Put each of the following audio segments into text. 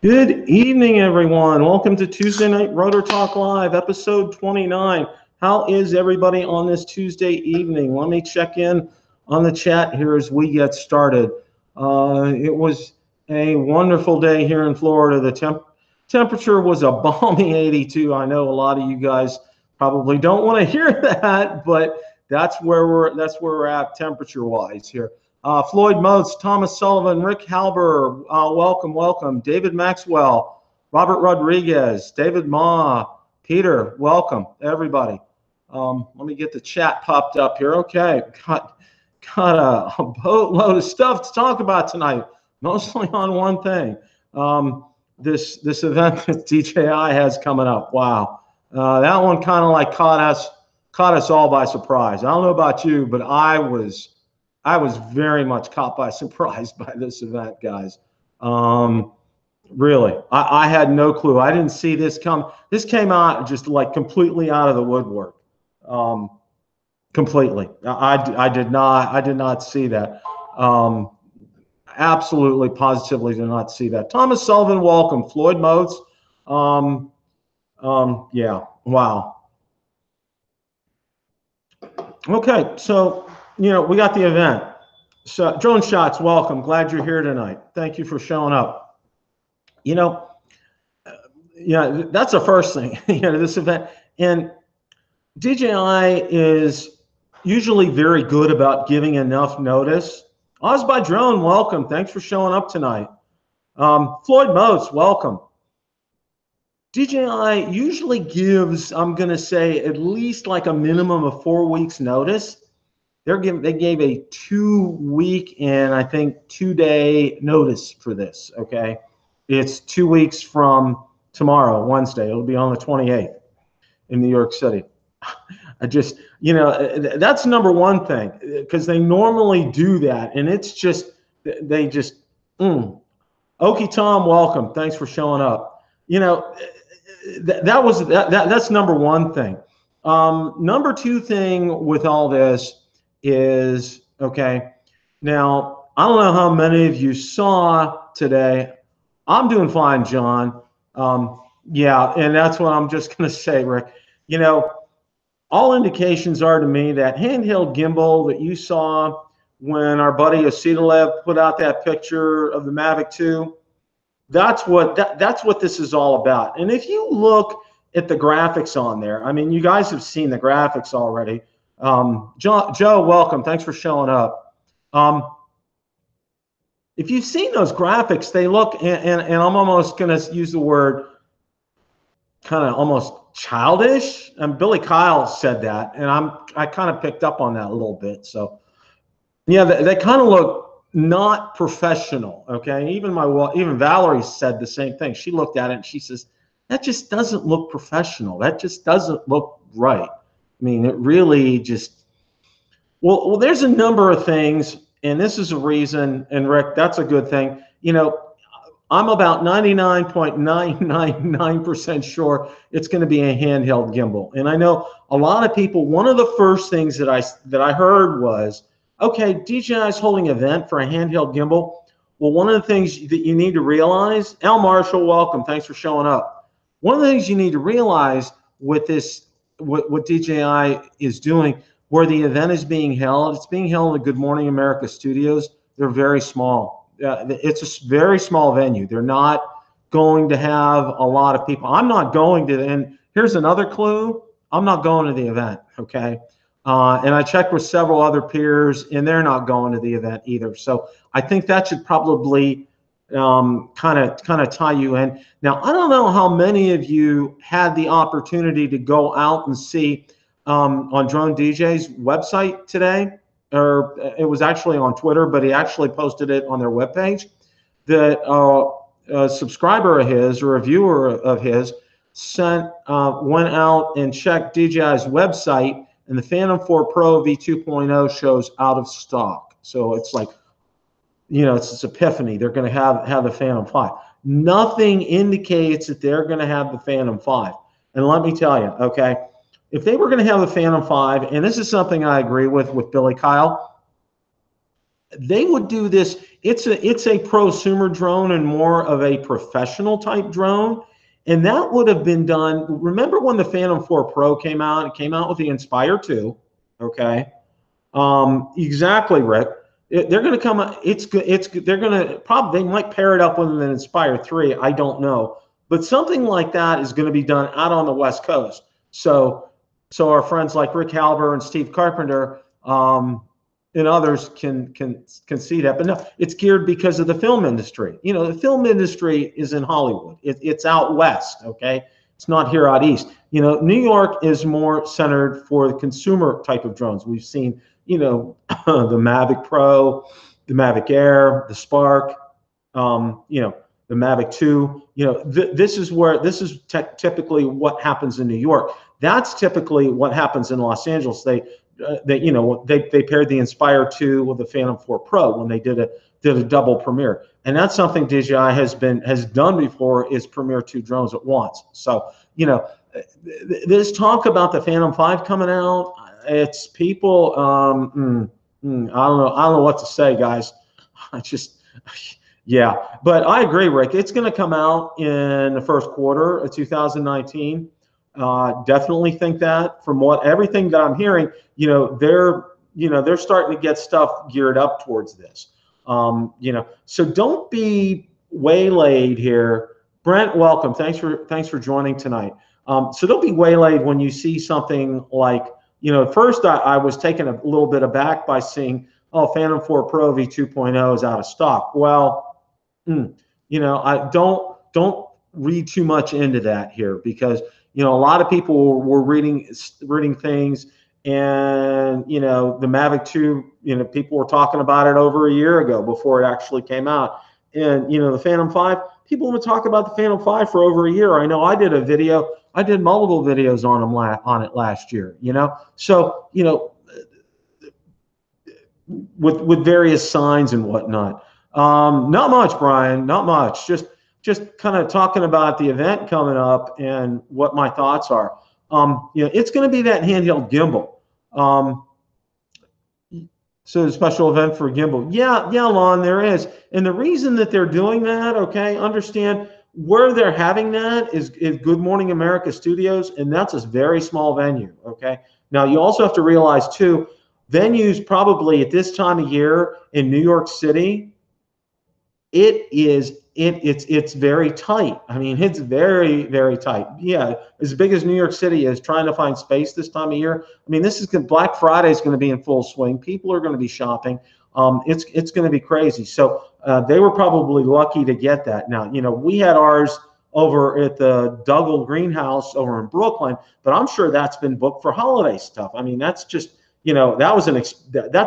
Good evening, everyone. Welcome to Tuesday Night Rotor Talk Live, episode 29. How is everybody on this Tuesday evening? Let me check in on the chat here as we get started. It was a wonderful day here in Florida. The temperature was a balmy 82. I know a lot of you guys probably don't want to hear that, but that's where we're at temperature-wise here. Floyd Motes, Thomas Sullivan, Rick Halber, welcome. David Maxwell, Robert Rodriguez, David Ma, Peter, welcome, everybody. Let me get the chat popped up here. Okay, got a boatload of stuff to talk about tonight, mostly on one thing. This event that DJI has coming up. Wow, that one kind of like caught us all by surprise. I don't know about you, but I was very much caught by surprise by this event, guys. Really, I had no clue. I didn't see this come. This came out just like completely out of the woodwork. Completely. I did not see that. Absolutely, positively did not see that. Thomas Sullivan, welcome. Floyd Motes. Yeah. Wow. Okay, so we got the event. So Drone Shots, welcome. Glad you're here tonight. Thank you for showing up. Yeah, that's the first thing. This event, and DJI is usually very good about giving enough notice. Oz by Drone, welcome. Thanks for showing up tonight. Floyd Motes, welcome. DJI usually gives, I'm going to say, at least like a minimum of 4 weeks notice. They gave a 2-week and I think 2-day notice for this. Okay, it's 2 weeks from tomorrow, Wednesday. It'll be on the 28th in New York City. I just, that's number one thing, because they normally do that, and it's just they just. Okie Tom, welcome. Thanks for showing up. That's number one thing. Number two thing with all this is, okay, now I don't know how many of you saw today. I'm doing fine, John. Yeah, and that's what I'm just going to say, Rick. All indications are to me that handheld gimbal that you saw when our buddy Ositalev put out that picture of the Mavic 2, that's what this is all about. And if you look at the graphics on there, I mean, you guys have seen the graphics already. Joe, welcome. Thanks for showing up. If you've seen those graphics, they look, and I'm almost going to use the word kind of almost childish. And Billy Kyle said that, and I kind of picked up on that a little bit. So yeah, they kind of look not professional. Okay, even Valerie said the same thing. She looked at it and she says, that just doesn't look professional. That just doesn't look right. I mean, it really just, well, there's a number of things, and this is a reason, and Rick, that's a good thing. I'm about 99.999% sure it's going to be a handheld gimbal. And I know a lot of people, one of the first things that I heard was, okay, DJI is holding an event for a handheld gimbal. Well, one of the things that you need to realize, Al Marshall, welcome. Thanks for showing up. One of the things you need to realize with this, what DJI is doing, where the event is being held, it's being held in the Good Morning America studios. They're very small. It's a very small venue. They're not going to have a lot of people. I'm not going to, and here's another clue, I'm not going to the event, okay? And I checked with several other peers, and they're not going to the event either. So I think that should probably kind of tie you in. Now, I don't know how many of you had the opportunity to go out and see on Drone DJ's website today, or it was actually on Twitter, but he actually posted it on their webpage, that a subscriber of his or a viewer of his went out and checked DJI's website, and the Phantom 4 Pro V2.0 shows out of stock. So it's like, it's this epiphany. They're going to have the Phantom 5. Nothing indicates that they're going to have the Phantom 5. And let me tell you, okay, if they were going to have the Phantom 5, and this is something I agree with Billy Kyle, they would do this. it's a prosumer drone and more of a professional type drone. And that would have been done. Remember when the Phantom 4 Pro came out? It came out with the Inspire 2. Okay. Exactly, Rick. They're going to come. They're going to probably, they might pair it up with an Inspire 3. I don't know, but something like that is going to be done out on the West Coast. So our friends like Rick Halber and Steve Carpenter, and others can see that. But no, it's geared because of the film industry. You know, the film industry is in Hollywood. It's out west. Okay, it's not here out east. You know, New York is more centered for the consumer type of drones. We've seen, you know, the Mavic Pro, the Mavic Air, the Spark, you know, the Mavic 2. You know, this is typically what happens in New York. That's typically what happens in Los Angeles. They paired the Inspire 2 with the Phantom 4 Pro when they did a double premiere, and that's something DJI has done before, is premiere 2 drones at once. So, you know, this talk about the Phantom 5 coming out, it's people. I don't know what to say, guys. Yeah, but I agree, Rick. It's going to come out in the first quarter of 2019. Definitely think that, from everything that I'm hearing, you know, they're starting to get stuff geared up towards this. You know, so don't be waylaid here. Brent, welcome. Thanks for joining tonight. So don't be waylaid when you see something like, you know, at first I was taken a little bit aback by seeing, oh, Phantom 4 Pro V2.0 is out of stock. Well, you know, I don't read too much into that here, because, you know, a lot of people were reading things, and, you know, the Mavic 2, you know, people were talking about it over a year ago before it actually came out. And, you know, the Phantom 5, people have been talking about the Phantom 5 for over a year. I know I did multiple videos on it last year, you know. So, you know, with various signs and whatnot. Not much, Brian, not much. Just kind of talking about the event coming up and what my thoughts are. You know, it's going to be that handheld gimbal. So the special event for gimbal. Yeah, Lon, there is. And the reason that they're doing that, okay, understand where they're having that is Good Morning America Studios, and that's a very small venue, okay? Now, you also have to realize, too, venues probably at this time of year in New York City, it's very tight. I mean, it's very, very tight. Yeah, as big as New York City is, trying to find space this time of year. I mean, Black Friday is going to be in full swing. People are going to be shopping. It's going to be crazy. So they were probably lucky to get that. Now, you know, we had ours over at the Dougal Greenhouse over in Brooklyn, but I'm sure that's been booked for holiday stuff. I mean, that's just, you know, that's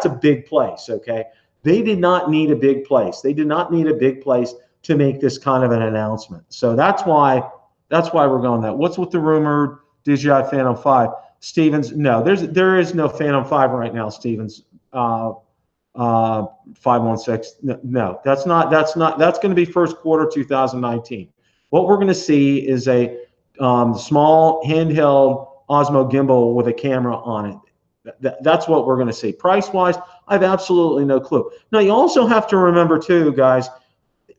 a big place. Okay. They did not need a big place. They did not need a big place to make this kind of an announcement. So that's why we're going that. What's with the rumored DJI Phantom 5? Stevens, no, there is no Phantom 5 right now, Stevens. 516. No, that's going to be first quarter 2019. What we're going to see is a small handheld Osmo gimbal with a camera on it. That's what we're going to see. Price-wise, I have absolutely no clue. Now, you also have to remember, too, guys,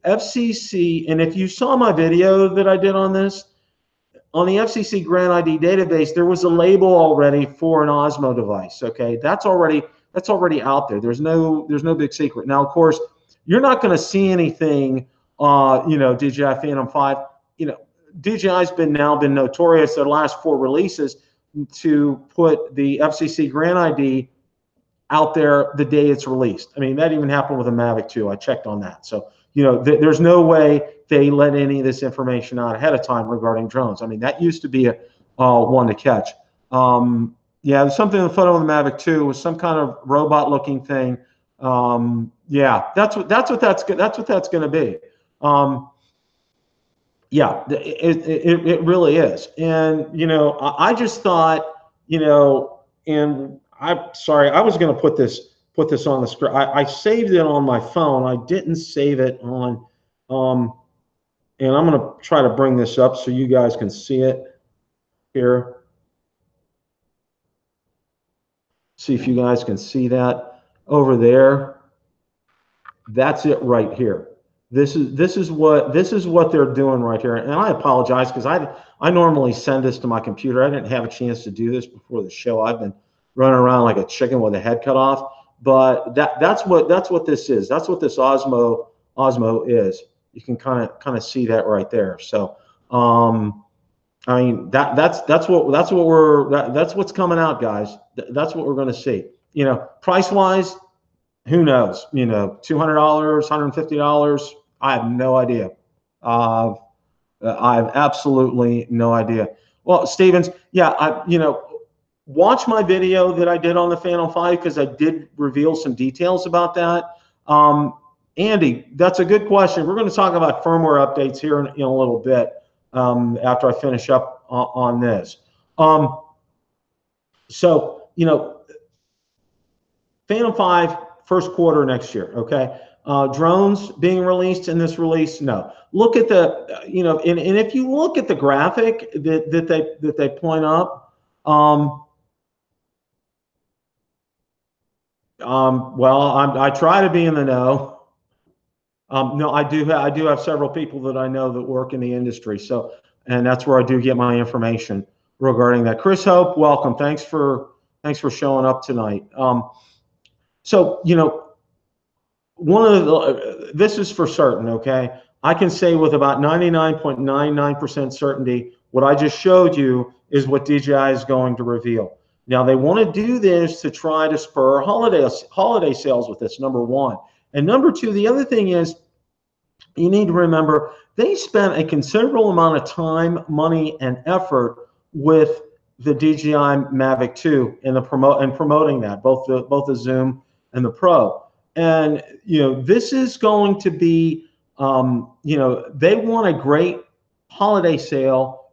FCC, and if you saw my video that I did on this, on the FCC Grant ID database, there was a label already for an Osmo device, okay? That's already out there. There's no big secret. Now, of course, you're not going to see anything, you know, DJI Phantom 5. You know, DJI's been notorious their last 4 releases to put the FCC Grant ID out there the day it's released. I mean, that even happened with a Mavic 2. I checked on that. So, you know, there's no way they let any of this information out ahead of time regarding drones. I mean, that used to be a one to catch. Yeah, there's something in the photo of the Mavic 2 was some kind of robot-looking thing. Yeah, that's what that's going to be. Yeah, it really is. And, you know, I just thought, you know, and I'm sorry, I was going to put this on the screen. I saved it on my phone. I didn't save it on, and I'm going to try to bring this up so you guys can see it here. See if you guys can see that over there. That's it right here. This is what they're doing right here. And I apologize because I normally send this to my computer. I didn't have a chance to do this before the show. I've been running around like a chicken with a head cut off. But that's what this is. That's what this Osmo is. You can kind of see that right there. So I mean that's what's coming out, guys. That's what we're going to see. You know, price wise, who knows? You know, $200, $150. I have no idea. I have absolutely no idea. Well, Stevens, yeah, watch my video that I did on the Phantom 5 because I did reveal some details about that. Andy, that's a good question. We're going to talk about firmware updates here in a little bit after I finish up on this. So, you know, Phantom 5, first quarter next year, okay? Drones being released in this release, no. Look at the, you know, and if you look at the graphic that they point up, well, I try to be in the know. No, I do have several people that I know that work in the industry, so, and that's where I do get my information regarding that. Chris Hope, welcome. Thanks for showing up tonight. So, you know, this is for certain, okay? I can say with about 99.99% certainty, what I just showed you is what DJI is going to reveal. Now, they want to do this to try to spur holiday sales with this, number one. And number two, the other thing is, you need to remember, they spent a considerable amount of time, money, and effort with the DJI Mavic 2 and promoting that, both the Zoom and the Pro. And, you know, this is going to be, you know, they want a great holiday sale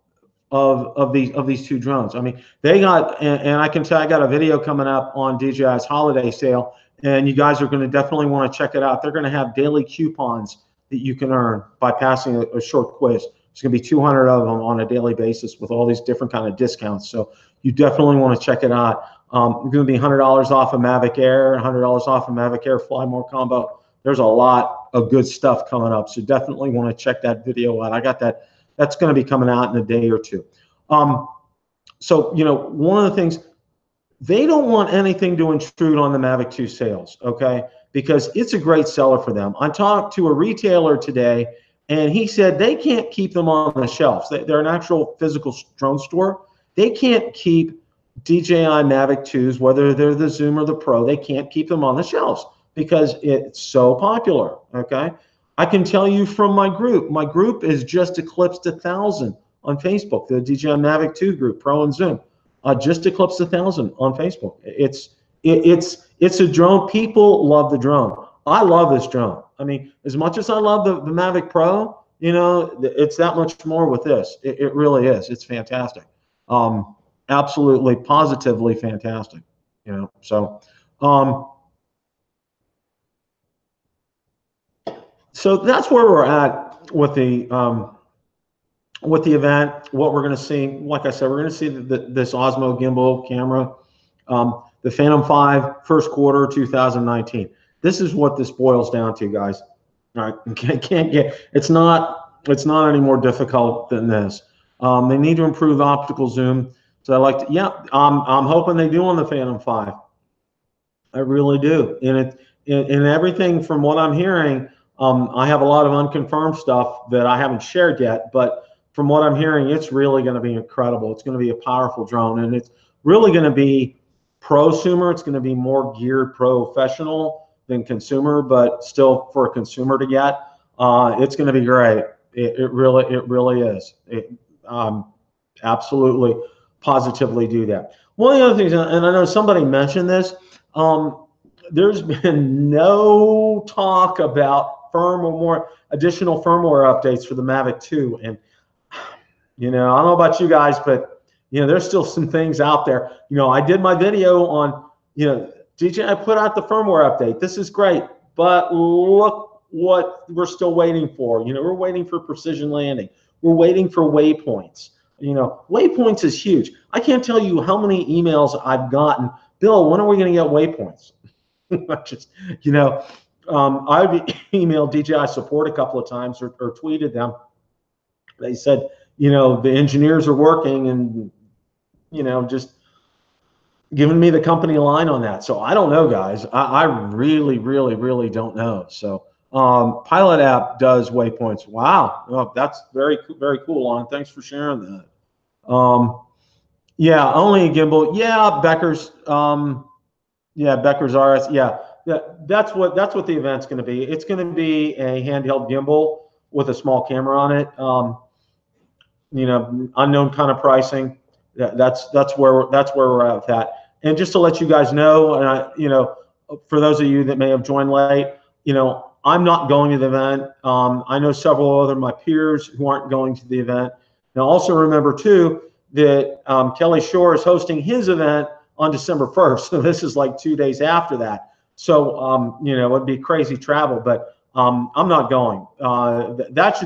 of these two drones. I mean, they got, and I can tell I got a video coming up on DJI's holiday sale, and you guys are going to definitely want to check it out. They're going to have daily coupons that you can earn by passing a short quiz. There's going to be 200 of them on a daily basis with all these different kind of discounts. So you definitely want to check it out. You're going to be $100 off of Mavic Air, $100 off of Mavic Air Fly More combo. There's a lot of good stuff coming up. So definitely want to check that video out. I got that. That's going to be coming out in a day or two. So, you know, one of the things, they don't want anything to intrude on the Mavic 2 sales, okay? Because it's a great seller for them. I talked to a retailer today, and he said they can't keep them on the shelves. They're an actual physical drone store. They can't keep DJI Mavic 2s, whether they're the Zoom or the Pro, they can't keep them on the shelves because it's so popular, okay? I can tell you from my group is just eclipsed 1,000 on Facebook, the DJI Mavic 2 group, Pro and Zoom, just eclipsed 1,000 on Facebook. It's a drone. People love the drone. I love this drone. I mean, as much as I love the Mavic Pro, you know, it's that much more with this. It really is. It's fantastic. Absolutely, positively fantastic. You know, so so that's where we're at with the event. What we're going to see, like I said, we're going to see this Osmo gimbal camera, the Phantom 5, first quarter 2019. This is what this boils down to, guys. All right, can't get. It's not any more difficult than this. They need to improve optical zoom. So I like to, yeah, I'm hoping they do on the Phantom 5. I really do. And everything from what I'm hearing, I have a lot of unconfirmed stuff that I haven't shared yet, but from what I'm hearing, it's really going to be incredible. It's going to be a powerful drone, and it's really going to be prosumer. It's going to be more geared professional than consumer, but still for a consumer to get. It's going to be great. It really is. Absolutely, positively do that. One of the other things, and I know somebody mentioned this, there's been no talk about additional firmware updates for the Mavic 2. And, you know, I don't know about you guys, but, you know, there's still some things out there. You know, I did my video on, you know, DJI put out the firmware update. This is great, but look what we're still waiting for. You know, we're waiting for precision landing. We're waiting for waypoints. You know, waypoints is huge. I can't tell you how many emails I've gotten. Bill, when are we going to get waypoints? Just, you know, I've emailed DJI support a couple of times or tweeted them. They said, you know, the engineers are working and, you know, just giving me the company line on that. So I don't know, guys. I really, really, really don't know. So Pilot app does waypoints. Wow. Well, that's very, very cool, Lon. Thanks for sharing that. Yeah, only a gimbal. Yeah, Becker's. Yeah, Becker's RS. Yeah, that's what the event's going to be. It's going to be a handheld gimbal with a small camera on it. You know, unknown kind of pricing. That's where we're at with that. And just to let you guys know, and you know, for those of you that may have joined late, you know, I'm not going to the event. I know several other my peers who aren't going to the event. Now, also remember too that Kelly Shore is hosting his event on December 1st. So this is like 2 days after that. So you know, it'd be crazy travel, but I'm not going. That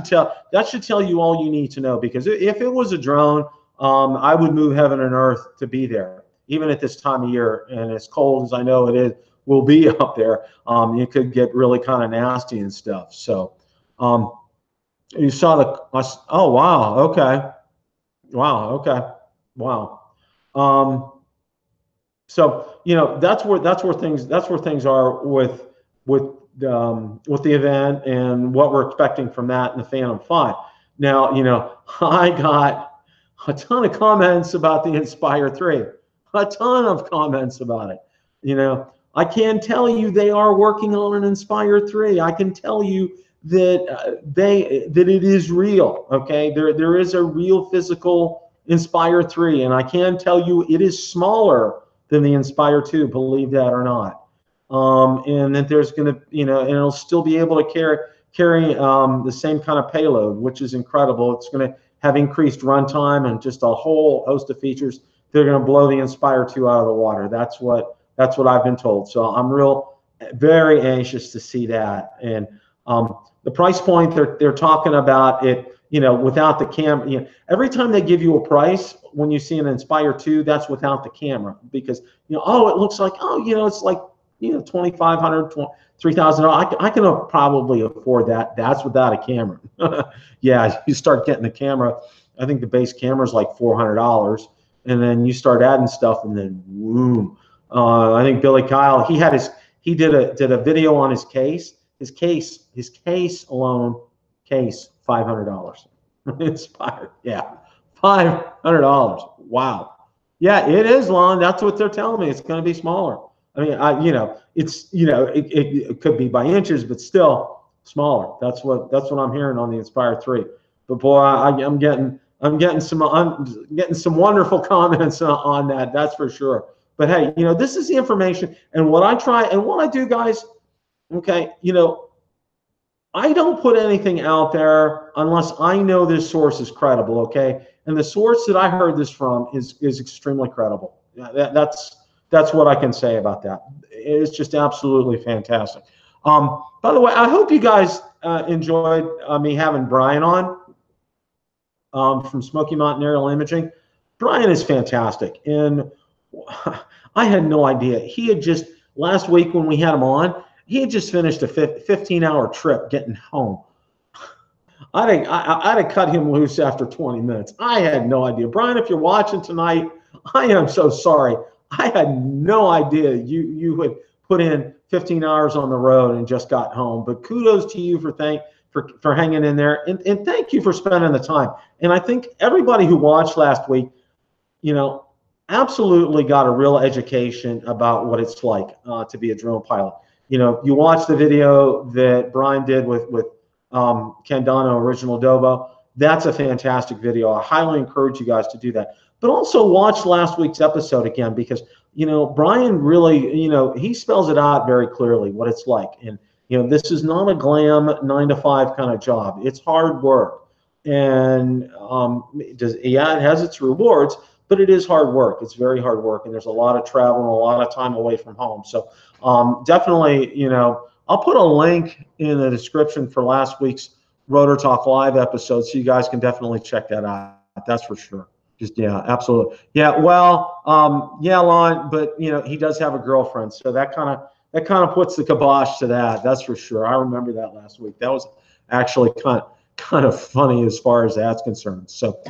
should tell you all you need to know, because if it was a drone, I would move heaven and earth to be there, even at this time of year. And as cold as I know it is, will be up there. It could get really kind of nasty and stuff. So you saw the, oh, wow. Okay. Wow. Okay. Wow. So, you know, that's where things are with the event and what we're expecting from that in the Phantom 5. Now, you know, I got a ton of comments about the Inspire 3, a ton of comments about it. You know, I can tell you they are working on an Inspire 3. I can tell you that that it is real. Okay, there is a real physical Inspire 3, and I can tell you it is smaller than the Inspire 2, believe that or not. And that there's going to, you know, and it'll still be able to carry the same kind of payload, which is incredible. It's going to have increased runtime and just a whole host of features. They're going to blow the Inspire 2 out of the water. That's what I've been told. So I'm very anxious to see that. And the price point they're talking about it, you know, without the camera. You know, every time they give you a price when you see an Inspire 2, that's without the camera, because, you know, oh, it looks like, oh, you know, it's like, you know, $2,500, $3,000. I can probably afford that. That's without a camera. Yeah, you start getting the camera. I think the base camera is like $400, and then you start adding stuff, and then woo. I think Billy Kyle, he did a video on his case. His case alone, $500. Inspired, yeah, $500. Wow. Yeah, it is, Lon. That's what they're telling me. It's going to be smaller. I mean, you know, it's, you know, it could be by inches, but still smaller. That's what I'm hearing on the Inspire 3. But boy, I'm getting some wonderful comments on that. That's for sure. But hey, you know, this is the information, and what I do, guys. Okay, you know, I don't put anything out there unless I know this source is credible. Okay, and the source that I heard this from is extremely credible. Yeah, that's what I can say about that. It's just absolutely fantastic. By the way, I hope you guys enjoyed me having Brian on from Smoky Mountain Aerial Imaging. Brian is fantastic, and I had no idea. He had just, last week when we had him on, he had just finished a 15-hour trip getting home. I'd have cut him loose after 20 minutes. I had no idea. Brian, if you're watching tonight, I am so sorry. I had no idea you would put in 15 hours on the road and just got home. But kudos to you for hanging in there, and thank you for spending the time. And I think everybody who watched last week, you know, absolutely got a real education about what it's like to be a drone pilot. You know, you watch the video that Brian did with Ken Dono, Original Dobo. That's a fantastic video. I highly encourage you guys to do that. But also watch last week's episode again, because, you know, Brian really, you know, he spells it out very clearly what it's like. And, you know, this is not a glam 9-to-5 kind of job. It's hard work. And yeah, it has its rewards, but it is hard work. It's very hard work, and there's a lot of travel and a lot of time away from home. So definitely, you know, I'll put a link in the description for last week's Rotor Talk Live episode, so you guys can definitely check that out. That's for sure. Just, yeah, absolutely. Yeah, well, yeah, Lon, but, you know, he does have a girlfriend, so that kind that kind of puts the kibosh to that. That's for sure. I remember that last week. That was actually kind of funny as far as that's concerned. So,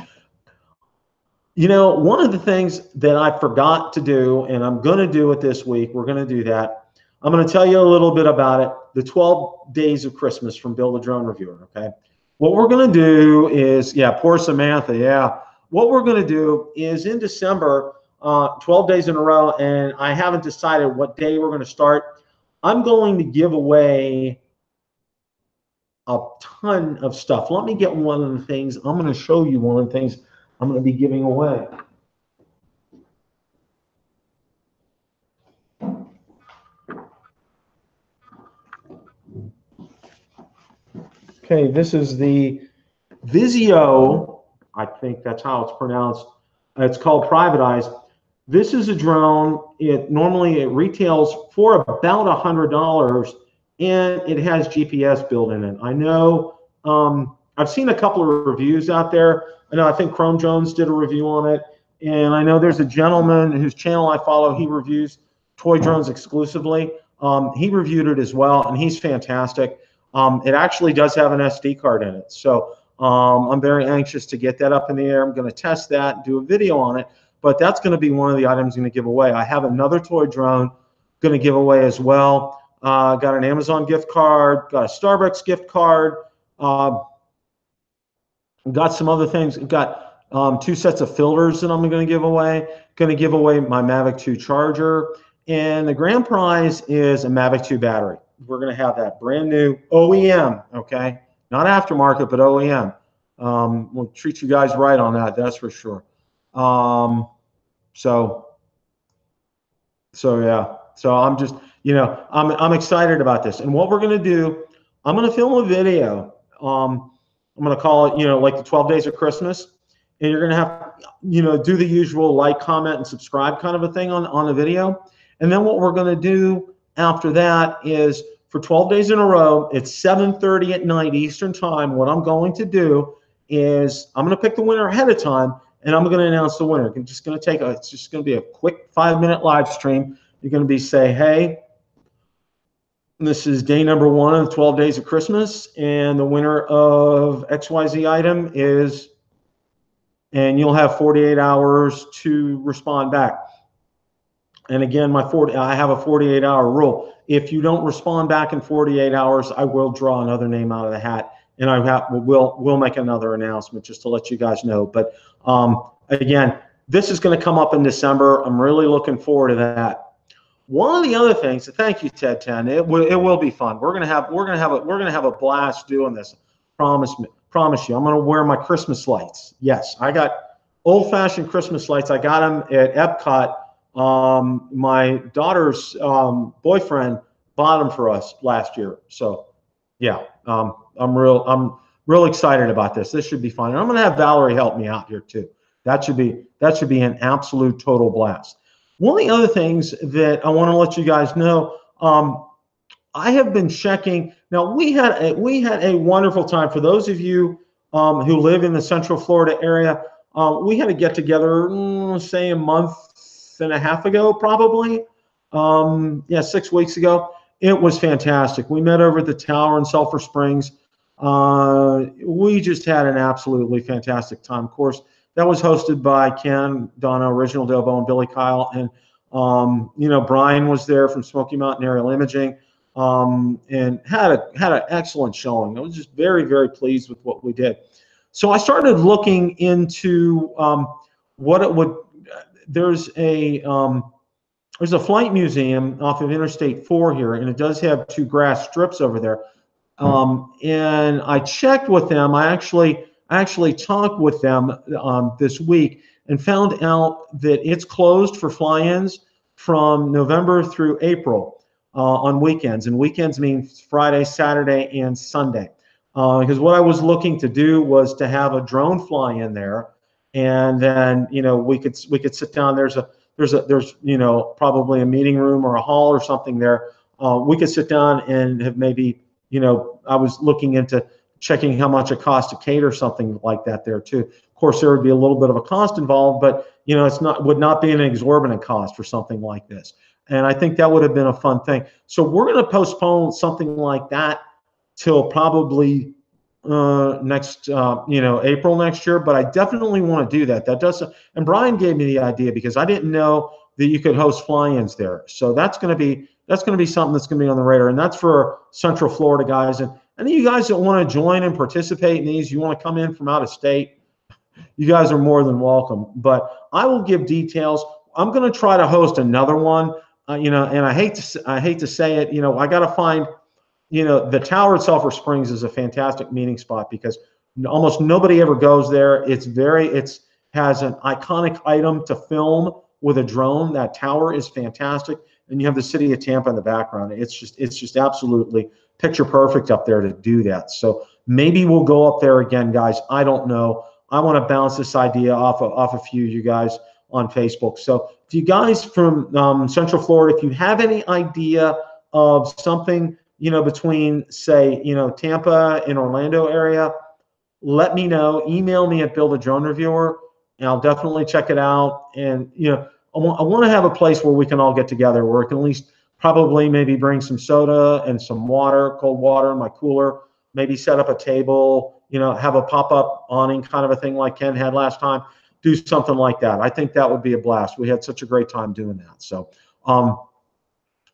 you know, one of the things that I forgot to do, and I'm going to do it this week, we're going to do that. I'm going to tell you a little bit about it. The 12 Days of Christmas from Bill the Drone Reviewer. Okay. What we're going to do is, yeah, poor Samantha. Yeah. What we're going to do is in December, 12 days in a row, and I haven't decided what day we're going to start. I'm going to give away a ton of stuff. Let me get one of the things. I'm going to show you one of the things I'm going to be giving away. Okay, this is the Vizio. I think that's how it's pronounced. It's called Private Eyes. This is a drone. Normally it retails for about $100, and it has GPS built in it. I know I've seen a couple of reviews out there. I know I think Chrome Jones did a review on it, and I know there's a gentleman whose channel I follow. He reviews toy drones exclusively. He reviewed it as well, and he's fantastic. It actually does have an SD card in it, so I'm very anxious to get that up in the air. I'm going to test that, do a video on it, but that's going to be one of the items I'm going to give away. I have another toy drone going to give away as well. Got an Amazon gift card, got a Starbucks gift card, got some other things. Got 2 sets of filters that I'm going to give away. Going to give away my Mavic 2 charger, and the grand prize is a Mavic 2 battery. We're going to have that brand new OEM, okay? Not aftermarket, but OEM. We'll treat you guys right on that, that's for sure. So yeah. So I'm just, you know, I'm excited about this. And what we're going to do, I'm going to film a video. I'm going to call it, you know, like the 12 Days of Christmas. And you're going to have, you know, do the usual like, comment, and subscribe kind of a thing on the video. And then what we're going to do after that is, for 12 days in a row, it's 7:30 at night Eastern time. What I'm going to do is I'm going to pick the winner ahead of time, and I'm going to announce the winner. It's just going to be a quick 5-minute live stream. You're going to be say, hey, this is day number 1 of the 12 Days of Christmas, and the winner of XYZ item is, and you'll have 48 hours to respond back. And again, I have a 48-hour rule. If you don't respond back in 48 hours, I will draw another name out of the hat, and we'll make another announcement just to let you guys know. But again, this is going to come up in December. I'm really looking forward to that. One of the other things, thank you, Ted 10. It will be fun. We're gonna have a blast doing this. Promise you. I'm gonna wear my Christmas lights. Yes, I got old-fashioned Christmas lights. I got them at Epcot. My daughter's boyfriend bought them for us last year. So yeah, I'm real excited about this. This should be fun. And I'm going to have Valerie help me out here too. That should be an absolute total blast. One of the other things that I want to let you guys know, I have been checking. Now we had a wonderful time. For those of you who live in the Central Florida area, we had a get together, say a month and a half ago, probably. Yeah, 6 weeks ago. It was fantastic. We met over at the Tower in Sulphur Springs. We just had an absolutely fantastic time. Of course, that was hosted by Ken, Donna, Original Dobo, and Billy Kyle. And, you know, Brian was there from Smoky Mountain Aerial Imaging, and had an excellent showing. I was just very, very pleased with what we did. So I started looking into what it would. There's a flight museum off of Interstate 4 here, and it does have 2 grass strips over there. And I checked with them. I actually talked with them this week and found out that it's closed for fly-ins from November through April on weekends. And weekends mean Friday, Saturday, and Sunday. Because what I was looking to do was to have a drone fly in there, and then, you know, we could sit down. There's you know, probably a meeting room or a hall or something there. We could sit down and have maybe, you know, I was looking into checking how much it costs to cater something like that there too. Of course, there would be a little bit of a cost involved, but you know, would not be an exorbitant cost for something like this. And I think that would have been a fun thing. So we're going to postpone something like that till probably next, April next year. But I definitely want to do that. That doesn't. And Brian gave me the idea because I didn't know that you could host fly-ins there. So that's going to be something that's going to be on the radar, and that's for Central Florida guys. And any of you guys that want to join and participate in these, you want to come in from out of state, you guys are more than welcome. But I will give details. I'm going to try to host another one. And I hate to say it. I got to find. The tower at Sulphur Springs is a fantastic meeting spot because almost nobody ever goes there. It's has an iconic item to film with a drone. That tower is fantastic, and you have the city of Tampa in the background. It's just absolutely picture perfect up there to do that. So maybe we'll go up there again, guys. I don't know. I want to bounce this idea off a few of you guys on Facebook. So if you guys from Central Florida, if you have any idea of something, between say, Tampa and Orlando area, let me know. Email me at BillTheDroneReviewer, and I'll definitely check it out. And I want to have a place where we can all get together, where we can at least probably maybe bring some soda and some water, cold water in my cooler, maybe set up a table, have a pop-up awning kind of a thing like Ken had last time. Do something like that. I think that would be a blast. We had such a great time doing that. So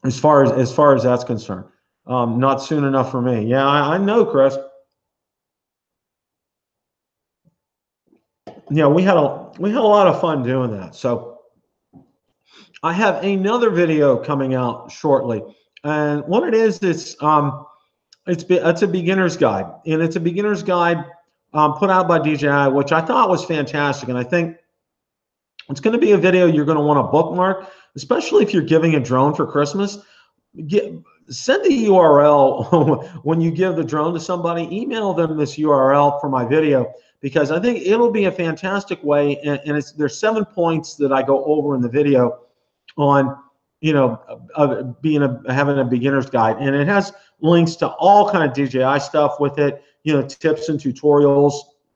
as far as that's concerned, not soon enough for me. Yeah, I know, Chris. Yeah, we had a lot of fun doing that. So I have another video coming out shortly, and what it is, it's a beginner's guide, and it's a beginner's guide put out by DJI, which I thought was fantastic, and I think it's going to be a video you're going to want to bookmark, especially if you're giving a drone for Christmas. Send the URL when you give the drone to somebody. Email them this URL for my video, because I think it'll be a fantastic way. And there's 7 points that I go over in the video on, having a beginner's guide, and it has links to all kind of DJI stuff with it, tips and tutorials,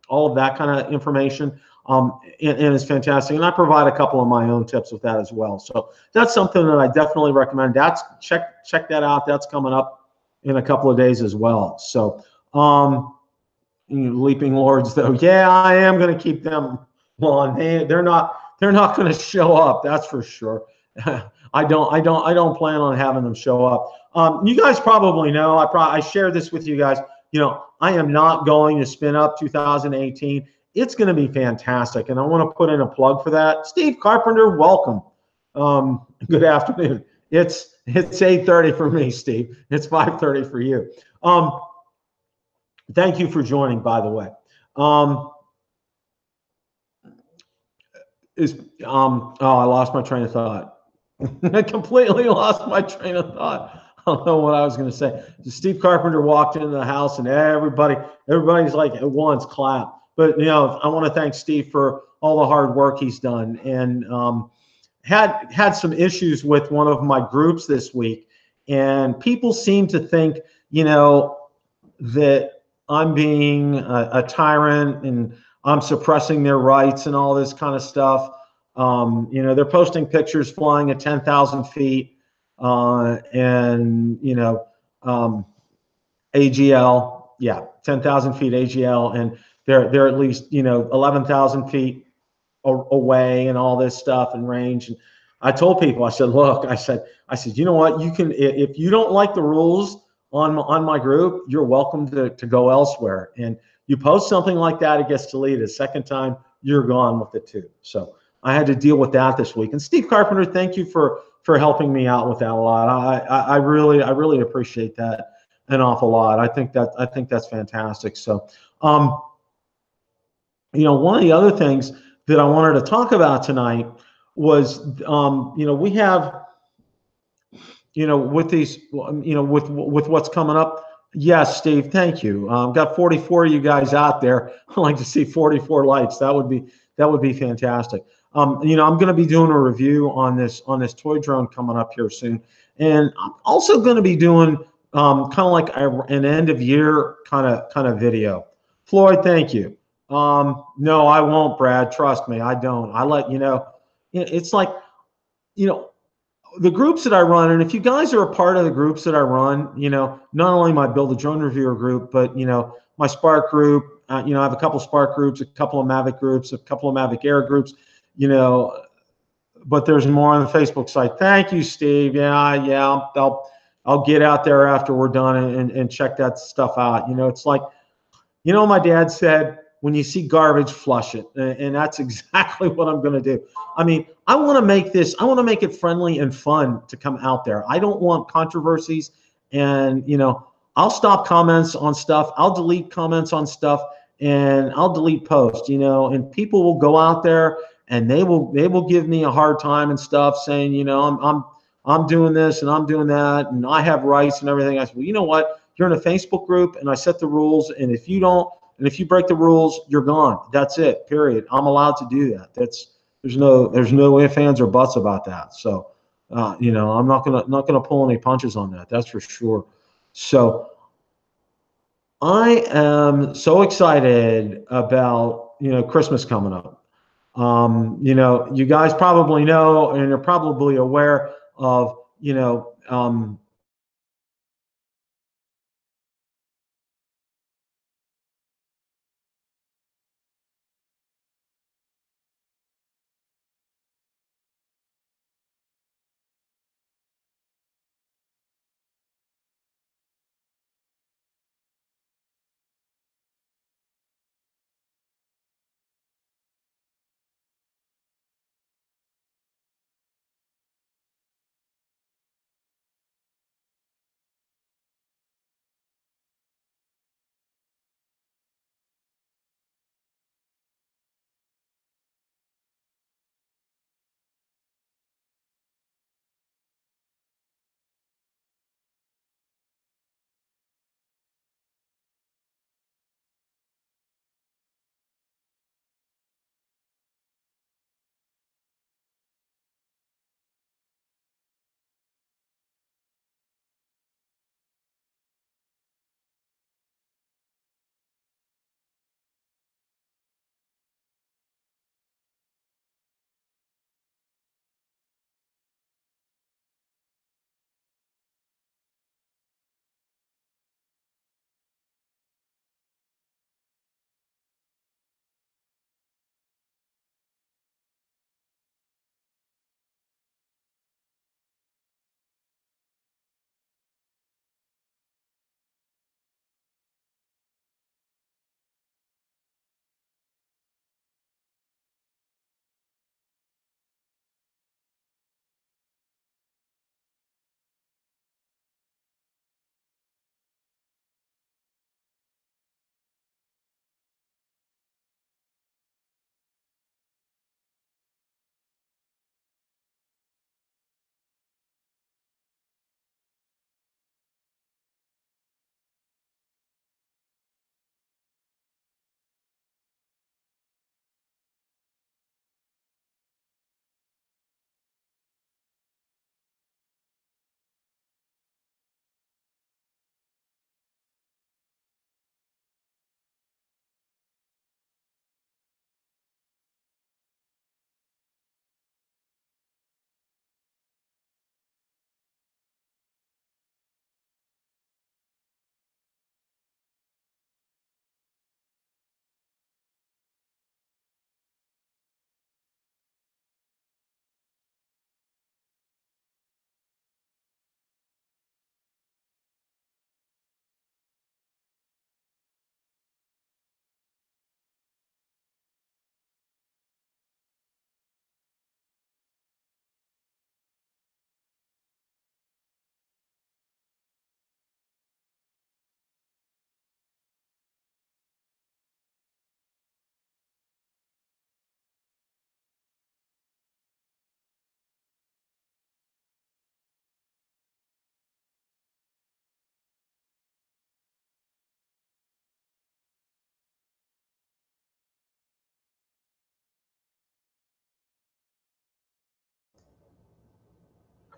all of that kind of information. And it's fantastic. And I provide a couple of my own tips with that as well. So that's something that I definitely recommend. Check that out. That's coming up in a couple of days as well. So Leaping Lords, though, yeah, I am going to keep them on. They're not going to show up. That's for sure. I don't plan on having them show up. You guys probably know. I shared this with you guys. I am not going to spin up 2018. It's going to be fantastic, and I want to put in a plug for that. Steve Carpenter, welcome. Good afternoon. It's 8:30 for me, Steve. It's 5:30 for you. Thank you for joining, by the way. I lost my train of thought. I completely lost my train of thought. I don't know what I was going to say. Steve Carpenter walked into the house, and everybody's like at once clap. But I want to thank Steve for all the hard work he's done, and had some issues with one of my groups this week, and people seem to think that I'm being a tyrant and I'm suppressing their rights and all this kind of stuff. They're posting pictures flying at 10,000 feet, and AGL, yeah, 10,000 feet AGL, and they're at least 11,000 feet away and all this stuff and range. And I told people, I said, look, I said, you know what, you can, if you don't like the rules on my group, you're welcome to go elsewhere. And you post something like that, it gets deleted. Second time, you're gone with it too. So I had to deal with that this week. And Steve Carpenter, thank you for helping me out with that a lot. I really appreciate that an awful lot. I think that's fantastic. So one of the other things that I wanted to talk about tonight was we have with these with what's coming up. Yes, Steve, thank you. Got 44 of you guys out there. I'd like to see 44 likes. That would be fantastic. I'm going to be doing a review on this toy drone coming up here soon, and I'm also going to be doing kind of like an end of year kind of video. Floyd, thank you. No, I won't, Brad. Trust me, I don't. I let you know. It's like, the groups that I run, and if you guys are a part of the groups that I run, you know, not only my Build the Drone Reviewer group, but, you know, my Spark group, you know, I have a couple Spark groups, a couple of Mavic groups, a couple of Mavic Air groups, you know, but there's more on the Facebook site. Thank you, Steve. Yeah, I'll get out there after we're done and check that stuff out. You know, it's like, you know, my dad said, when you see garbage, flush it. And that's exactly what I'm going to do. I mean, I want to make this, I want to make it friendly and fun to come out there. I don't want controversies. And, you know, I'll stop comments on stuff. I'll delete comments on stuff, and I'll delete posts, you know, and people will go out there and they will give me a hard time and stuff, saying, you know, I'm doing this and I'm doing that and I have rights and everything. I said, well, you know what? You're in a Facebook group and I set the rules, and if you don't, and if you break the rules, you're gone. That's it. Period. I'm allowed to do that. There's no ifs, ands, or buts about that. So, you know, I'm not gonna pull any punches on that. That's for sure. So, I am so excited about, you know, Christmas coming up. You know, you guys probably know, and you're probably aware of, you know,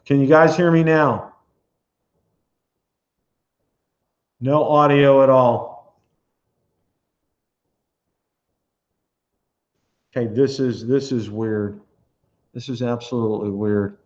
can you guys hear me now? No audio at all. Okay, this is weird. This is absolutely weird.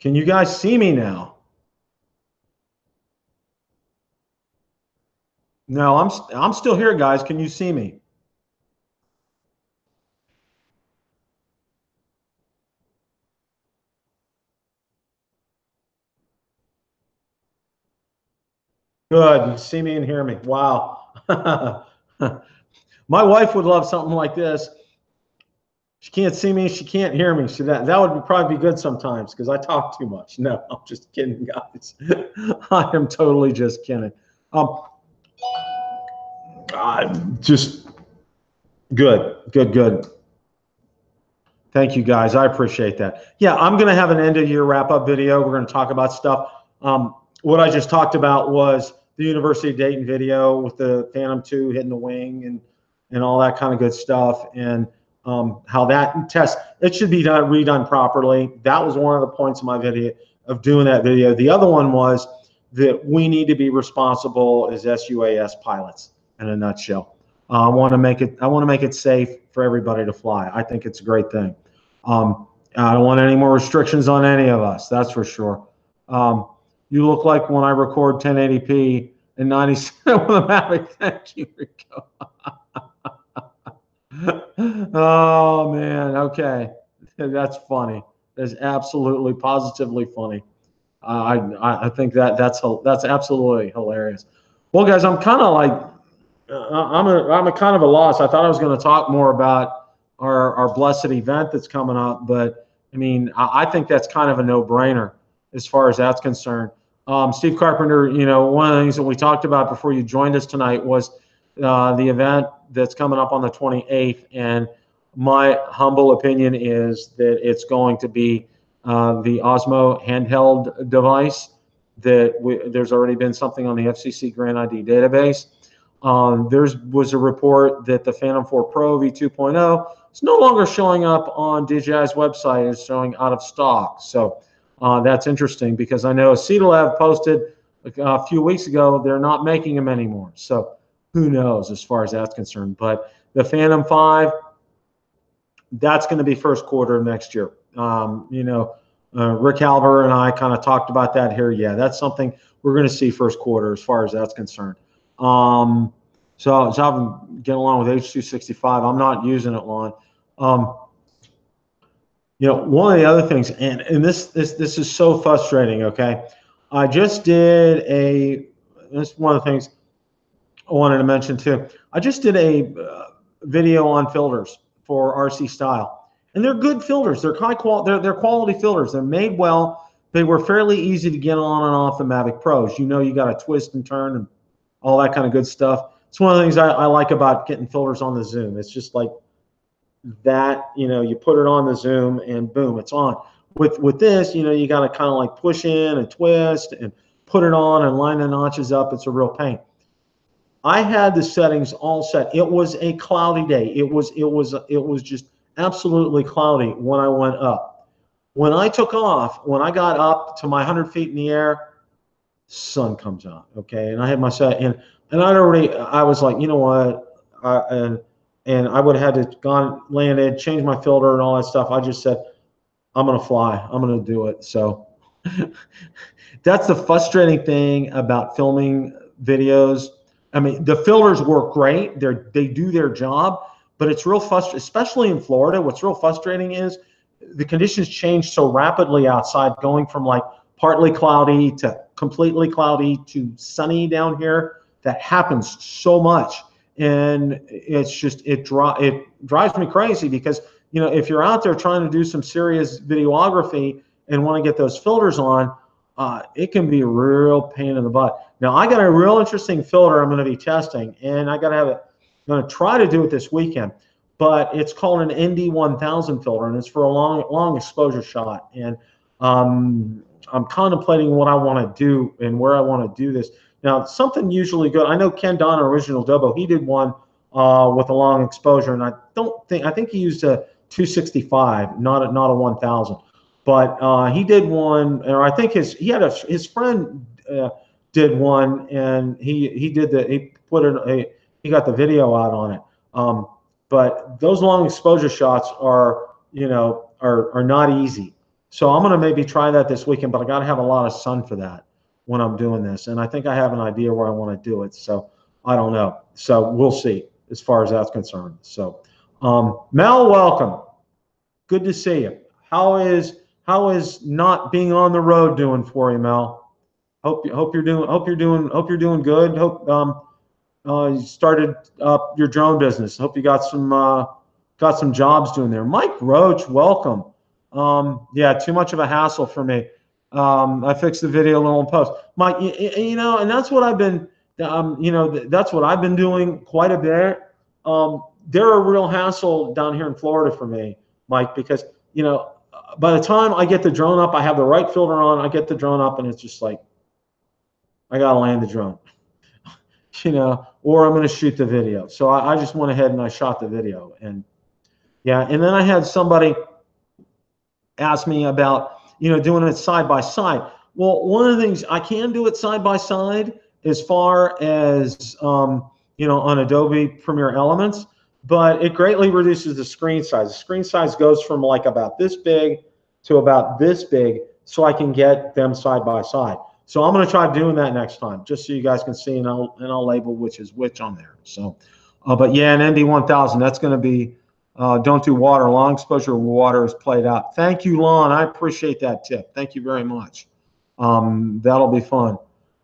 Can you guys see me now? No, I'm still here, guys. Can you see me? Good. You see me and hear me. Wow. My wife would love something like this. She can't see me. She can't hear me. So that would probably be good sometimes because I talk too much. No, I'm just kidding, guys. I am totally just kidding. Just good. Thank you, guys. I appreciate that. Yeah, I'm going to have an end-of-year wrap-up video. We're going to talk about stuff. What I just talked about was the University of Dayton video with the Phantom 2 hitting the wing and all that kind of good stuff, and how that test, it should be redone properly. That was one of the points of my video, of doing that video. The other one was that we need to be responsible as SUAS pilots, in a nutshell. I want to make it safe for everybody to fly. I think it's a great thing. I don't want any more restrictions on any of us. That's for sure. You look like when I record 1080p and 90% with a Mavic. Thank you, Rico. Oh man. Okay, that's funny. That's absolutely, positively funny. I think that's absolutely hilarious. Well, guys, I'm kind of like. I'm a kind of a loss. I thought I was going to talk more about our blessed event that's coming up, but I mean, I think that's kind of a no-brainer as far as that's concerned. Steve Carpenter, you know, one of the things that we talked about before you joined us tonight was the event that's coming up on the 28th, and my humble opinion is that it's going to be the Osmo handheld device. There's already been something on the FCC Grant ID database. There was a report that the Phantom 4 Pro V2.0 is no longer showing up on DJI's website. It's showing out of stock. So that's interesting because I know Cedelab posted a few weeks ago they're not making them anymore. So who knows as far as that's concerned. But the Phantom 5, that's going to be first quarter of next year. You know, Rick Halver and I kind of talked about that here. Yeah, that's something we're going to see first quarter as far as that's concerned. So I'm getting along with H265. I'm not using it, Lon. You know, one of the other things, and this is so frustrating. Okay, I just did this is one of the things I wanted to mention too. I just did a video on filters for RC style, and they're good filters. They're high quality. They're quality filters. They're made well. They were fairly easy to get on and off the Mavic Pros. You know, you got to twist and turn and all that kind of good stuff. It's one of the things I like about getting filters on the Zoom. It's just like that, you know, you put it on the Zoom and boom, it's on. With this, you know, you got to kind of like push in and twist and put it on and line the notches up. It's a real pain. I had the settings all set. It was a cloudy day. It was just absolutely cloudy when I went up. When I took off, when I got up to my 100 feet in the air, sun comes out. Okay, and I had my set and I was like, you know what, and I would have had to landed, change my filter and all that stuff. I just said, I'm gonna fly. I'm gonna do it. So that's the frustrating thing about filming videos. I mean, the filters work great. They do their job, but it's real frustrating, especially in Florida. What's real frustrating is the conditions change so rapidly outside, going from like partly cloudy to completely cloudy to sunny down here. That happens so much, and it's just it drives me crazy because, you know, if you're out there trying to do some serious videography and want to get those filters on, it can be a real pain in the butt. Now I got a real interesting filter I'm going to be testing, and I'm going to try to do it this weekend, but it's called an ND1000 filter, and it's for a long exposure shot. And I'm contemplating what I want to do and where I want to do this. Now, something usually good. I know Ken Don, Original Dobo, he did one with a long exposure, and I think he used a 265, not a 1000. But he did one, or I think his friend did one, and he got the video out on it. But those long exposure shots are not easy. So I'm going to maybe try that this weekend, but I got to have a lot of sun for that when I'm doing this. And I think I have an idea where I want to do it. So I don't know. So we'll see as far as that's concerned. So Mel, welcome. Good to see you. How is not being on the road doing for you, Mel? Hope you're doing good. Hope you started up your drone business. Hope you got some jobs doing there. Mike Roach, welcome. Yeah, too much of a hassle for me. I fixed the video a little in post. Mike, and that's what I've been, that's what I've been doing quite a bit. They're a real hassle down here in Florida for me, Mike, because by the time I get the drone up, I have the right filter on. I get the drone up, and it's just like I gotta land the drone. Or I'm going to shoot the video. So I just went ahead and I shot the video. And yeah, and then I had somebody ask me about, doing it side by side. Well, one of the things I can do it side by side as far as, on Adobe Premiere Elements, but it greatly reduces the screen size. The screen size goes from like about this big to about this big, so I can get them side by side. So I'm going to try doing that next time, just so you guys can see, and I'll label which is which on there. So, but yeah, an ND1000, that's going to be, don't do water. Long exposure water is played out. Thank you, Lon. I appreciate that tip. Thank you very much. That'll be fun.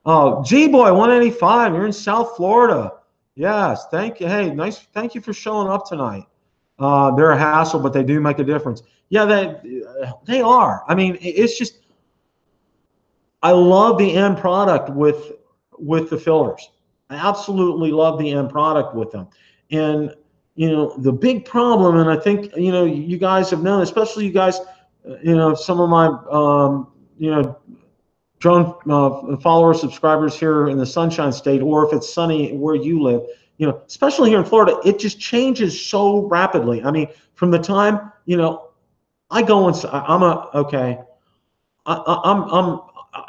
Oh, G-Boy 185, you're in South Florida. Yes, thank you. Hey, nice. Thank you for showing up tonight. They're a hassle, but they do make a difference. Yeah, they are. I mean, it's just, I love the end product with the filters. I absolutely love the end product with them. And the big problem, and I think you guys have known, especially you guys, some of my drone followers, subscribers here in the Sunshine State, or if it's sunny where you live, especially here in Florida, it just changes so rapidly. I mean, from the time I go inside,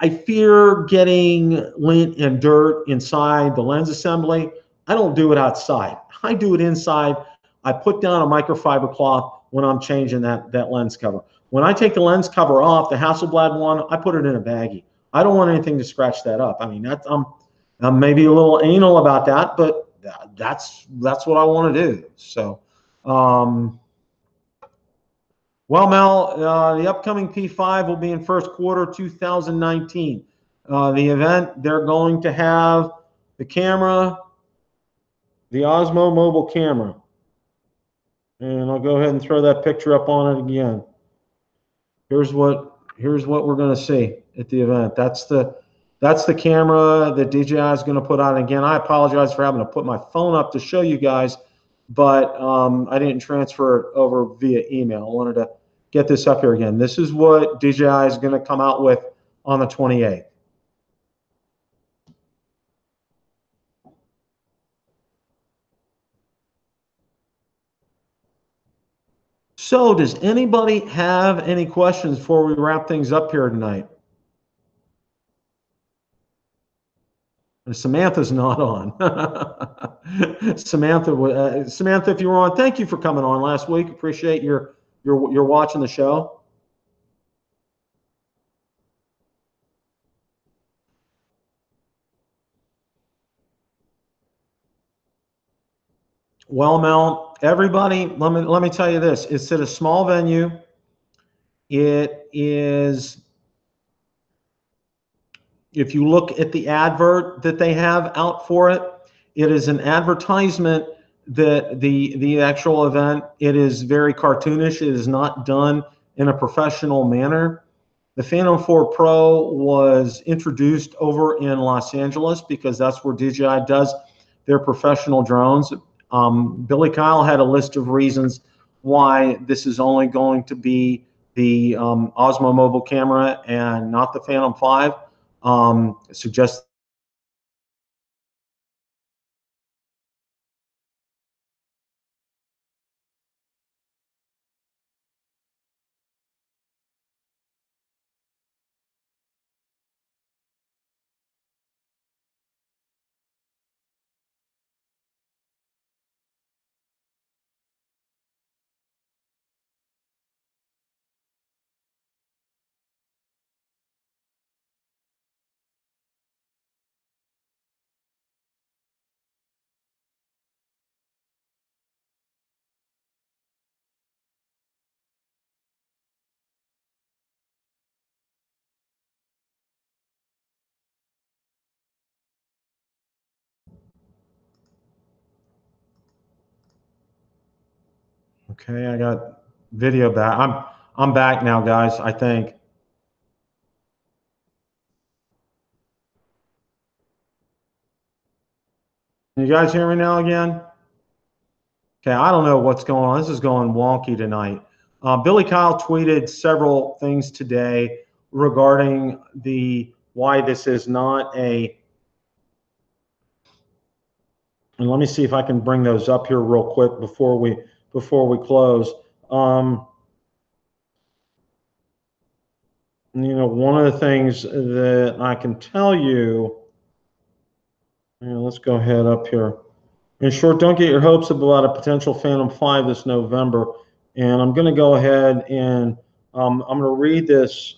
I fear getting lint and dirt inside the lens assembly. I don't do it outside. I do it inside. I put down a microfiber cloth when I'm changing that lens cover. When I take the lens cover off, the Hasselblad one, I put it in a baggie. I don't want anything to scratch that up. I mean, I'm maybe a little anal about that, but that's what I want to do. So, well, Mel, the upcoming P5 will be in first quarter 2019. The event, they're going to have the camera, the Osmo mobile camera. And I'll go ahead and throw that picture up on it again. Here's what we're going to see at the event. That's the camera that DJI is going to put on. Again, I apologize for having to put my phone up to show you guys, but I didn't transfer it over via email. I wanted to get this up here again. This is what DJI is going to come out with on the 28th. So does anybody have any questions before we wrap things up here tonight? Samantha's not on. Samantha, if you were on, thank you for coming on last week. Appreciate your watching the show. Well, Mel, everybody, let me tell you this. It's at a small venue. It is, if you look at the advert that they have out for it, it is an advertisement that the actual event, it is very cartoonish. It is not done in a professional manner. The Phantom 4 Pro was introduced over in Los Angeles because that's where DJI does their professional drones. Billy Kyle had a list of reasons why this is only going to be the Osmo mobile camera and not the Phantom 5. Suggests Okay, I got video back. I'm back now, guys, I think. Can you guys hear me now again? Okay, I don't know what's going on. This is going wonky tonight. Billy Kyle tweeted several things today regarding why this is not a. And let me see if I can bring those up here real quick before we close. One of the things that I can tell you. Let's go ahead up here. In short, don't get your hopes up about a potential Phantom 5 this November. And I'm going to go ahead and I'm going to read this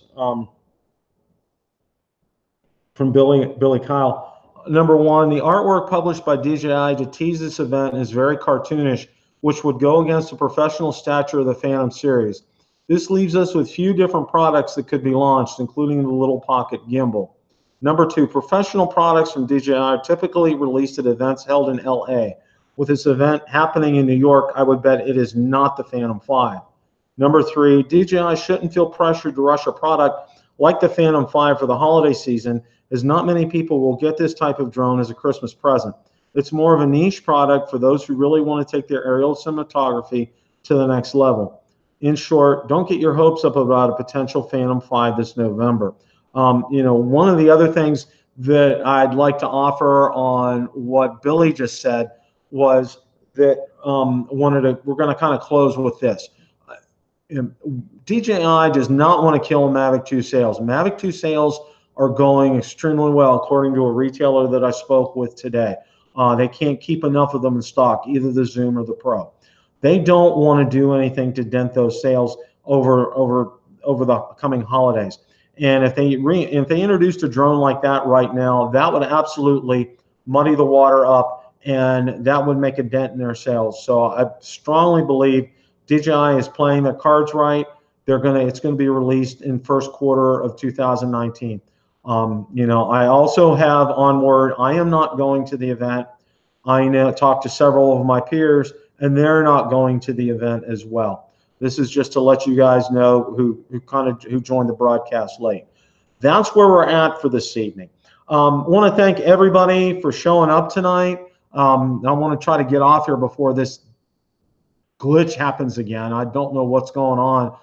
from Billy Kyle. Number one, the artwork published by DJI to tease this event is very cartoonish, which would go against the professional stature of the Phantom series. This leaves us with few different products that could be launched, including the little pocket gimbal. Number two, professional products from DJI are typically released at events held in LA. With this event happening in New York, I would bet it is not the Phantom 5. Number three, DJI shouldn't feel pressured to rush a product like the Phantom 5 for the holiday season, as not many people will get this type of drone as a Christmas present. It's more of a niche product for those who really want to take their aerial cinematography to the next level. In short, don't get your hopes up about a potential Phantom 5 this November. One of the other things that I'd like to offer on what Billy just said was that we're going to kind of close with this. DJI does not want to kill Mavic 2 sales. Mavic 2 sales are going extremely well, according to a retailer that I spoke with today. They can't keep enough of them in stock, either the Zoom or the Pro. They don't want to do anything to dent those sales over the coming holidays. And if they introduced a drone like that right now, that would absolutely muddy the water up, and that would make a dent in their sales. So I strongly believe DJI is playing their cards right. It's going to be released in first quarter of 2019. I also have on word, I am not going to the event. I talked to several of my peers, and they're not going to the event as well. This is just to let you guys know who joined the broadcast late. That's where we're at for this evening. Want to thank everybody for showing up tonight. I want to try to get off here before this glitch happens again. I don't know what's going on.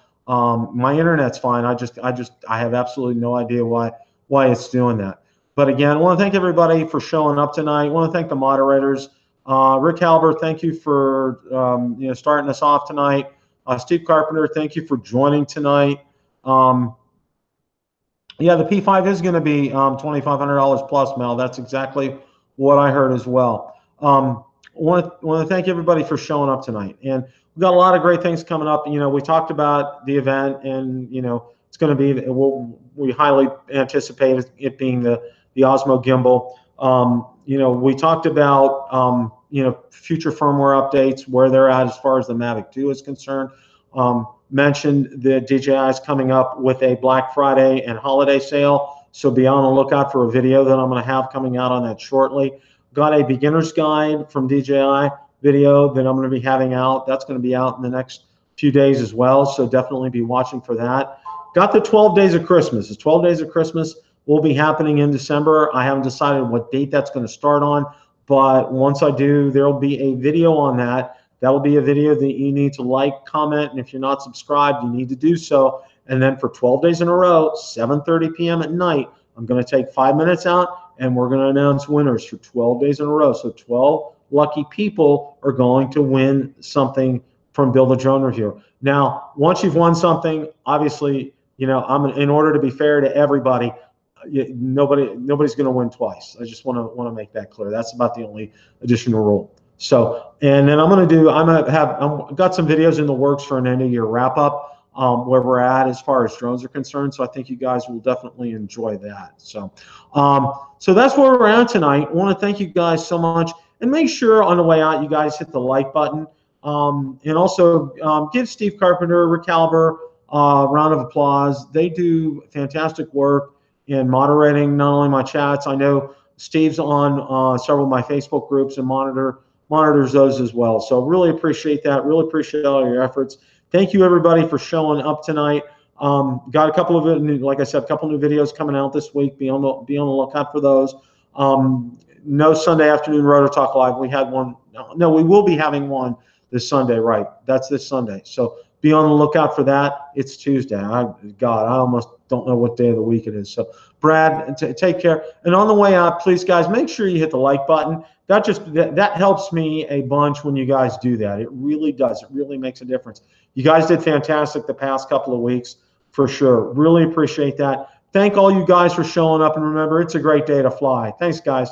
My internet's fine. I have absolutely no idea why it's doing that. But again, I want to thank everybody for showing up tonight. I want to thank the moderators. Rick Halber, thank you for starting us off tonight. Steve Carpenter, thank you for joining tonight. Yeah, the P5 is going to be $2,500 plus, Mel. That's exactly what I heard as well. Want to thank everybody for showing up tonight. And we've got a lot of great things coming up. We talked about the event, and it's going to be. We highly anticipate it being the Osmo gimbal. We talked about future firmware updates, where they're at as far as the Mavic 2 is concerned. Mentioned that DJI is coming up with a Black Friday and holiday sale, so be on the lookout for a video that I'm going to have coming out on that shortly. Got a beginner's guide from DJI video that I'm going to be having out. That's going to be out in the next few days as well, so definitely be watching for that. Got the 12 Days of Christmas. The 12 Days of Christmas will be happening in December. I haven't decided what date that's going to start on, but once I do, there will be a video on that. That will be a video that you need to like, comment, and if you're not subscribed, you need to do so. And then for 12 days in a row, 7:30 p.m. at night, I'm going to take 5 minutes out, and we're going to announce winners for 12 days in a row. So 12 lucky people are going to win something from Bill the Drone Reviewer. Now, once you've won something, obviously, in order to be fair to everybody, nobody's going to win twice. I just want to make that clear. That's about the only additional rule. So, and then I've got some videos in the works for an end of year wrap up, where we're at as far as drones are concerned. So I think you guys will definitely enjoy that. So, so that's where we're at tonight. I want to thank you guys so much, and make sure on the way out you guys hit the like button, and also give Steve Carpenter, Rick Halber, a round of applause. They do fantastic work in moderating not only my chats. I know Steve's on several of my Facebook groups and monitor monitors those as well. So really appreciate that. Really appreciate all your efforts. Thank you everybody for showing up tonight. Got a couple of, like I said, a couple new videos coming out this week. Be on the lookout for those. No Sunday afternoon Rotor Talk Live. We had one. No, we will be having one this Sunday. Right, that's this Sunday. So be on the lookout for that. It's Tuesday. God, I almost don't know what day of the week it is. So Brad, take care. And on the way out, please guys, make sure you hit the like button. That helps me a bunch when you guys do that. It really does. It really makes a difference. You guys did fantastic the past couple of weeks for sure. Really appreciate that. Thank all you guys for showing up, and remember, it's a great day to fly. Thanks, guys.